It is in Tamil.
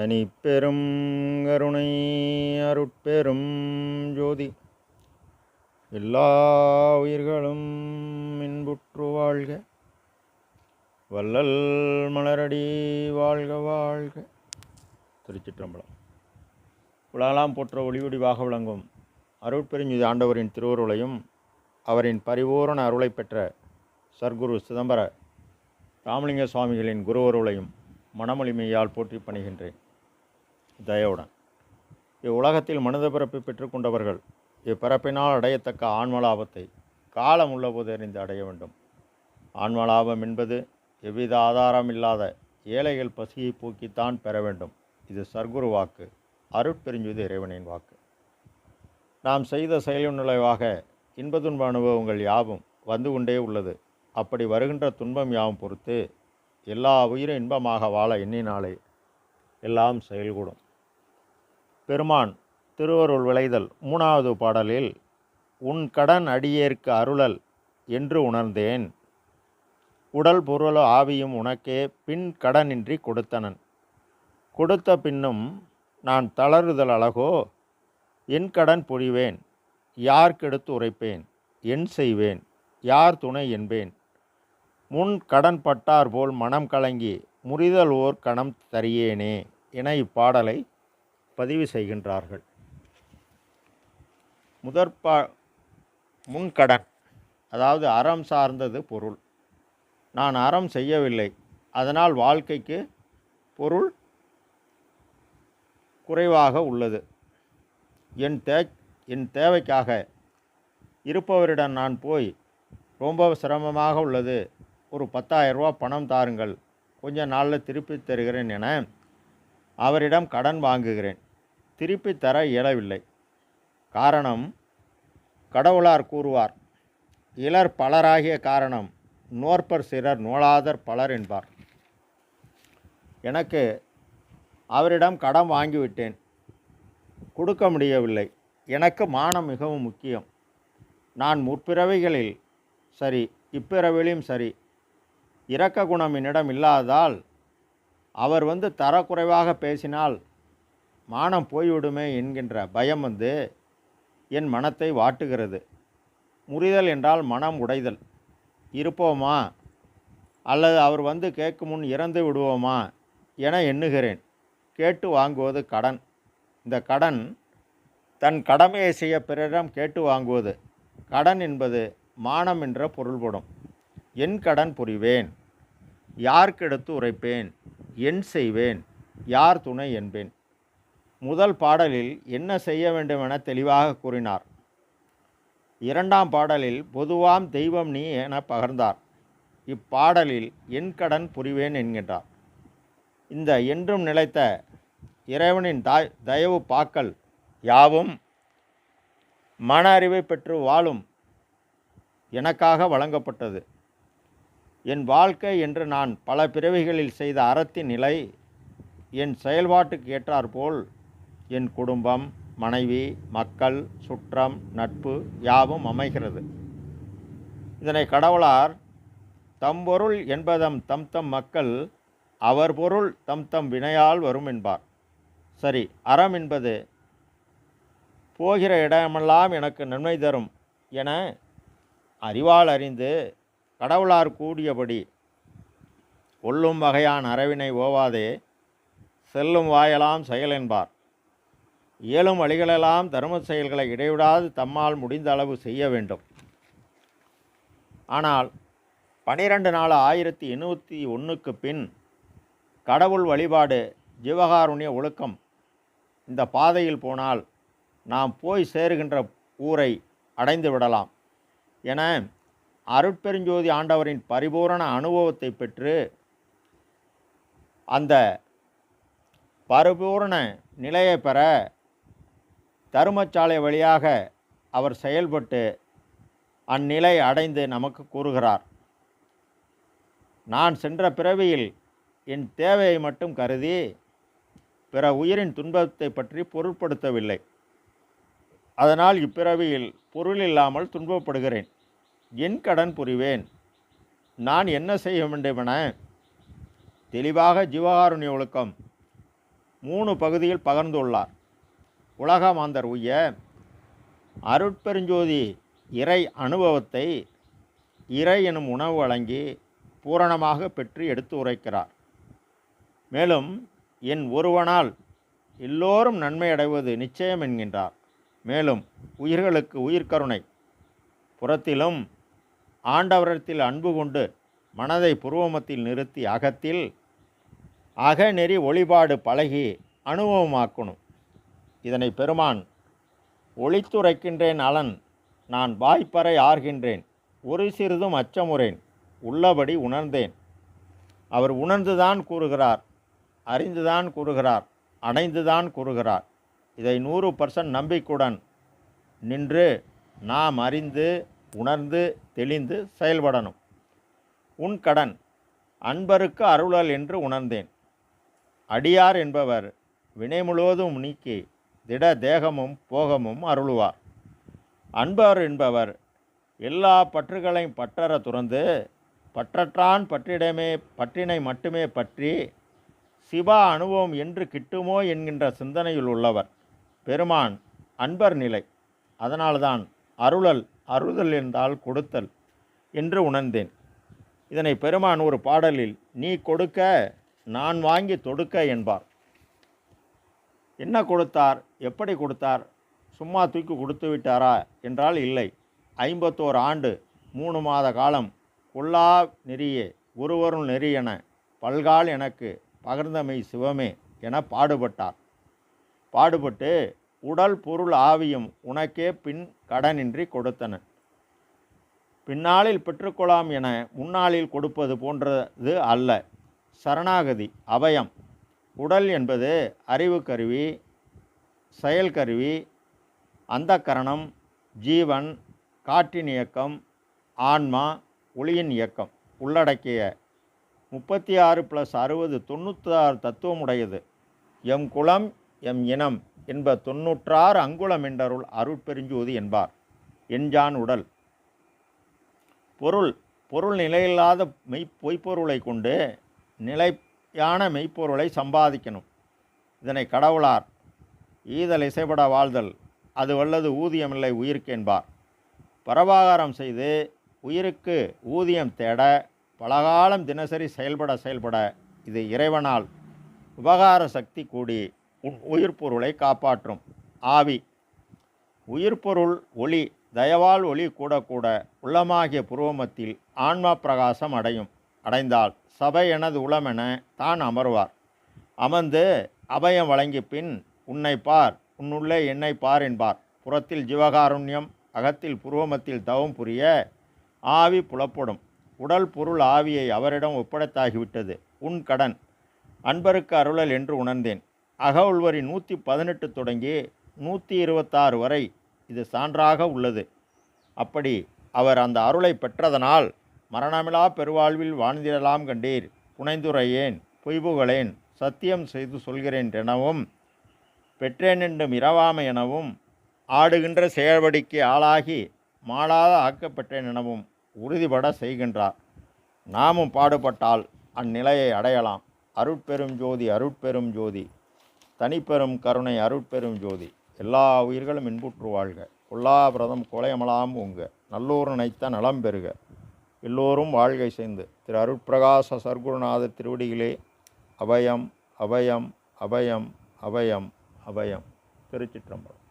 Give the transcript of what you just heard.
தனிப்பெரும் கருணை அருட்பெரும் ஜோதி எல்லா உயிர்களும் இன்புற்று வாழ்க. வள்ளல் மலரடி வாழ்க வாழ்க. திருச்சிற்றம்பலம். உலகெல்லாம் போற்ற ஒளிவடிவாக விளங்கும் அருட்பெருஞ்சுதி ஆண்டவரின் திருவருளையும் அவரின் பரிபூரண அருளை பெற்ற சர்க்குரு சிதம்பர ராமலிங்க சுவாமிகளின் குருவருளையும் மனமொழிமையால் போற்றி பணிகின்றேன் தயவுடன். இவ்வுலகத்தில் மனித பிறப்பு பெற்றுக்கொண்டவர்கள் இப்பிறப்பினால் அடையத்தக்க ஆன்மலாபத்தை காலம் உள்ளபோது அறிந்து அடைய வேண்டும். ஆன்மலாபம் என்பது எவ்வித ஆதாரம் இல்லாத ஏழைகள் பசியை போக்கித்தான் பெற வேண்டும். இது சர்க்குரு வாக்கு, அருட்பெருஞ்சுதி இறைவனின் வாக்கு. நாம் செய்த செயலின் நுழைவாக இன்ப துன்ப அனுபவங்கள் யாவும் வந்து கொண்டே உள்ளது. அப்படி வருகின்ற துன்பம் யாவும் பொறுத்து எல்லா உயிரும் இன்பமாக வாழ எண்ணினாலே எல்லாம் செயல்கூடும். பெருமான் திருவருள் விளைதல் 3வது பாடலில் உன் கடன் அடியேற்கு அருளல் என்று உணர்ந்தேன், உடல் பொருள் ஆவியும் உனக்கே பின் கடனின்றி கொடுத்தனன். கொடுத்த பின்னும் நான் தளறுதல் அழகோ, என் கடன் புரிவேன், யார் கெடுத்து உரைப்பேன், என் செய்வேன், யார் துணை என்பேன். முன் கடன் பட்டார் போல் மனம் கலங்கி முறிதல் ஓர் கணம் தரியேனே என இப்பாடலை பதிவு செய்கின்றார்கள். முன்கடன், அதாவது அறம் சார்ந்தது பொருள். நான் அறம் செய்யவில்லை, அதனால் வாழ்க்கைக்கு பொருள் குறைவாக உள்ளது. என் தேவைக்காக இருப்பவரிடம் நான் போய் ரொம்ப சிரமமாக உள்ளது, ஒரு 10,000 ரூபா பணம் தாருங்கள், கொஞ்ச நாளில் திருப்பி தருகிறேன் என அவரிடம் கடன் வாங்குகிறேன். திருப்பி தர இயலவில்லை. காரணம் கடவுளார் கூறுவார், இலர் பலராகிய காரணம் நோற்பர் சிலர் நோலாதர் பலர் என்பார். எனக்கு அவரிடம் கடன் வாங்கிவிட்டேன், கொடுக்க முடியவில்லை. எனக்கு மானம் மிகவும் முக்கியம். நான் முற்பிறவைகளில் சரி இப்பிறவிலும் சரி இரக்க குணம் என்னிடம் இல்லாததால் அவர் தரக்குறைவாக பேசினால் மானம் போய்விடுமே என்கின்ற பயம் என் மனத்தை வாட்டுகிறது. முறிதல் என்றால் மனம் உடைதல். இருப்போமா அல்லது அவர் கேட்கும் முன் இறந்து விடுவோமா என எண்ணுகிறேன். கேட்டு வாங்குவது கடன். இந்த கடன் தன் கடமையை செய்ய பிறரிடம் கேட்டு வாங்குவது. கடன் என்பது மானம் என்ற பொருள்படும். என் கடன் புரிவேன், யார்க்கெடுத்து உரைப்பேன், என் செய்வேன், யார் துணை என்பேன். முதல் பாடலில் என்ன செய்ய வேண்டும் என தெளிவாக கூறினார். 2ஆம் பாடலில் பொதுவாம் தெய்வம் நீ என பகர்ந்தார். இப்பாடலில் என் கடன் புரிவேன் என்கின்றார். இந்த என்றும் நிலைத்த இறைவனின் தயவு பாக்கள் யாவும் மன அறிவை பெற்று வாழும் எனக்காக வழங்கப்பட்டது. என் வாழ்க்கை என்று நான் பல பிறவிகளில் செய்த அறத்தின் நிலை என் செயல்பாட்டுக்கு ஏற்றாற்போல் என் குடும்பம், மனைவி, மக்கள், சுற்றம், நட்பு யாவும் அமைகிறது. இதனை கடவுளார் தம்பொருள் என்பதம் தம் தம் மக்கள் அவர் பொருள் தம் தம் வினையால் வரும் என்பார். சரி, அறம் என்பது போகிற இடமெல்லாம் எனக்கு நன்மை தரும் என அறிவால் அறிந்து கடவுளார் கூடியபடி கொல்லும் வகையான அறவினை ஓவாதே செல்லும் வாயலாம் செயல் என்பார். இயலும் வழிகளெல்லாம் தர்ம செயல்களை இடைவிடாது தம்மால் முடிந்த அளவு செய்ய வேண்டும். ஆனால் 12/4/1801 பின் கடவுள் வழிபாடு, ஜீவகாருண்ய ஒழுக்கம் இந்த பாதையில் போனால் நாம் போய் சேருகின்ற ஊரை அடைந்து விடலாம் என அருட்பெருஞ்சோதி ஆண்டவரின் பரிபூரண அனுபவத்தை பெற்று அந்த பரிபூரண நிலையை பெற தருமச்சாலை வழியாக அவர் செயல்பட்டு அந்நிலை அடைந்து நமக்கு கூறுகிறார். நான் சென்ற பிறவியில் என் தேவையை மட்டும் கருதி பிற உயிரின் துன்பத்தை பற்றி பொருட்படுத்தவில்லை. அதனால் இப்பிறவியில் பொருள் இல்லாமல் துன்பப்படுகிறேன். என் கடன் புரிவேன், நான் என்ன செய்ய வேண்டுமென தெளிவாக ஜீவகாருண்ய ஒழுக்கம் 3 பகுதியில் பகர்ந்துள்ளார். உலக மாந்தர் உய்ய அருட்பெருஞ்சோதி இறை அனுபவத்தை இறை எனும் உணவு வழங்கி பூரணமாக பெற்று எடுத்து உரைக்கிறார். மேலும் என் ஒருவனால் எல்லோரும் நன்மை அடைவது நிச்சயம் என்கின்றார். மேலும் உயிர்களுக்கு உயிர்கருணை புறத்திலும் ஆண்டவரத்தில் அன்பு கொண்டு மனதை புருவமத்தில் நிறுத்தி அகத்தில் அகநெறி ஒளிபாடு பழகி அனுபவமாக்கணும். இதனை பெருமான் ஒளித்துரைக்கின்றேன் அலன் நான் வாய்ப்பறை ஆர்கின்றேன் ஒரு சிறிதும் அச்சமுறேன் உள்ளபடி உணர்ந்தேன். அவர் உணர்ந்துதான் கூறுகிறார், அறிந்துதான் கூறுகிறார், அடைந்துதான் கூறுகிறார். இதை 100% நம்பிக்கையுடன் நின்று நாம் அறிந்து உணர்ந்து தெளிந்து செயல்படணும். உன் கடன் அன்பருக்கு அருளல் என்று உணர்ந்தேன். அடியார் என்பவர் வினை முழுவதும் நீக்கி திட தேகமும் போகமும் அருளுவார். அன்பர் என்பவர் எல்லா பற்றுகளையும் பற்றற துறந்து பற்றற்றான் பற்றினை மட்டுமே பற்றி சிவா அனுபவம் என்று கிட்டுமோ என்கின்ற சிந்தனையில் உள்ளவர். பெருமான் அன்பர் நிலை. அதனால்தான் அருளுதல் என்றால் கொடுத்தல் என்று உணர்ந்தேன். இதனை பெருமான் ஒரு பாடலில் நீ கொடுக்க நான் வாங்கி தொடுக்க என்பார். என்ன கொடுத்தார், எப்படி கொடுத்தார்? சும்மா தூக்கி கொடுத்து விட்டாரா என்றால் இல்லை. 51 ஆண்டு 3 மாத காலம் கொல்லா நெறியே ஒருவருள் நெறி என பல்கால் எனக்கு பகர்ந்தமை சிவமே என பாடுபட்டு உடல் பொருள் ஆவியும் உனக்கே பின் கடனின்றி கொடுத்தன. பின்னாளில் பெற்றுக்கொள்ளலாம் என முன்னாளில் கொடுப்பது போன்றது அல்ல. சரணாகதி அபயம். உடல் என்பது அறிவு கருவி, செயல் கருவி, அந்த கரணம், ஜீவன், காற்றின் இயக்கம், ஆன்மா, ஒளியின் இயக்கம் உள்ளடக்கிய 36 + 60 96 தத்துவம் உடையது. எம் குலம் எம் இனம் என்ப 96 அங்குலம் என்றருள் அருட்பெருஞ்சோதி என்பார். என்ஜான் உடல். பொருள் நிலையில்லாத பொய்ப்பொருளை கொண்டு நிலையான மெய்ப்பொருளை சம்பாதிக்கணும். இதனை கடவுளார் ஈதல் இசைப்பட வாழ்தல் அது வல்லது ஊதியமில்லை உயிருக்கு என்பார். பரபாகாரம் செய்து உயிருக்கு ஊதியம் தேட பலகாலம் தினசரி செயல்பட இது இறைவனால் உபகார சக்தி கூடி உயிர் பொருளை காப்பாற்றும். ஆவி உயிர்பொருள் ஒளி தயவால் ஒளி கூட உள்ளமாகிய புருவமத்தில் ஆன்மா பிரகாசம் அடைந்தால் சபை எனது உளமென தான் அமர்வார். அமர்ந்து அபயம் வழங்கி பின் உன்னை பார் உன்னுள்ளே என்னை பார் என்பார். புறத்தில் ஜீவகாருண்யம் அகத்தில் புருவமத்தில் தவம் புரிய ஆவி புலப்படும். உடல் பொருள் ஆவியை அவரிடம் ஒப்படைத்தாகிவிட்டது. உன் கடன் அன்பருக்கு அருளல் என்று உணர்ந்தேன். அக உள்வரி 118 தொடங்கி 126 வரை இது சான்றாக உள்ளது. அப்படி அவர் அந்த அருளை பெற்றதனால் மரணமிலா பெருவாழ்வில் வாழ்ந்திடலாம் கண்டீர். புனைந்துரையேன் பொய்புகளேன் சத்தியம் செய்து சொல்கிறேன் எனவும் பெற்றேன் என்றும் இரவாமை எனவும் ஆடுகின்ற செயல்படிக்கு ஆளாகி மாளாத ஆக்கப்பட்டேன் எனவும் உறுதிபட செய்கின்றார். நாமும் பாடுபட்டால் அந்நிலையை அடையலாம். அருட்பெரும் ஜோதி அருட்பெரும் ஜோதி தனிப்பெரும் கருணை அருட்பெரும் ஜோதி. எல்லா உயிர்களும் இன்புற்று வாழ்க. கொல்லாபிரதம் கொலையமலாம் உங்க நல்லோர் நினைத்த நலம் பெறுக. எல்லோரும் வாழ்கை செய்து திரு அருட்பிரகாச சர்க்குருநாதர் திருவடிகளே அபயம் அபயம் அபயம் அபயம் அபயம். திருச்சிற்றம்பலம்.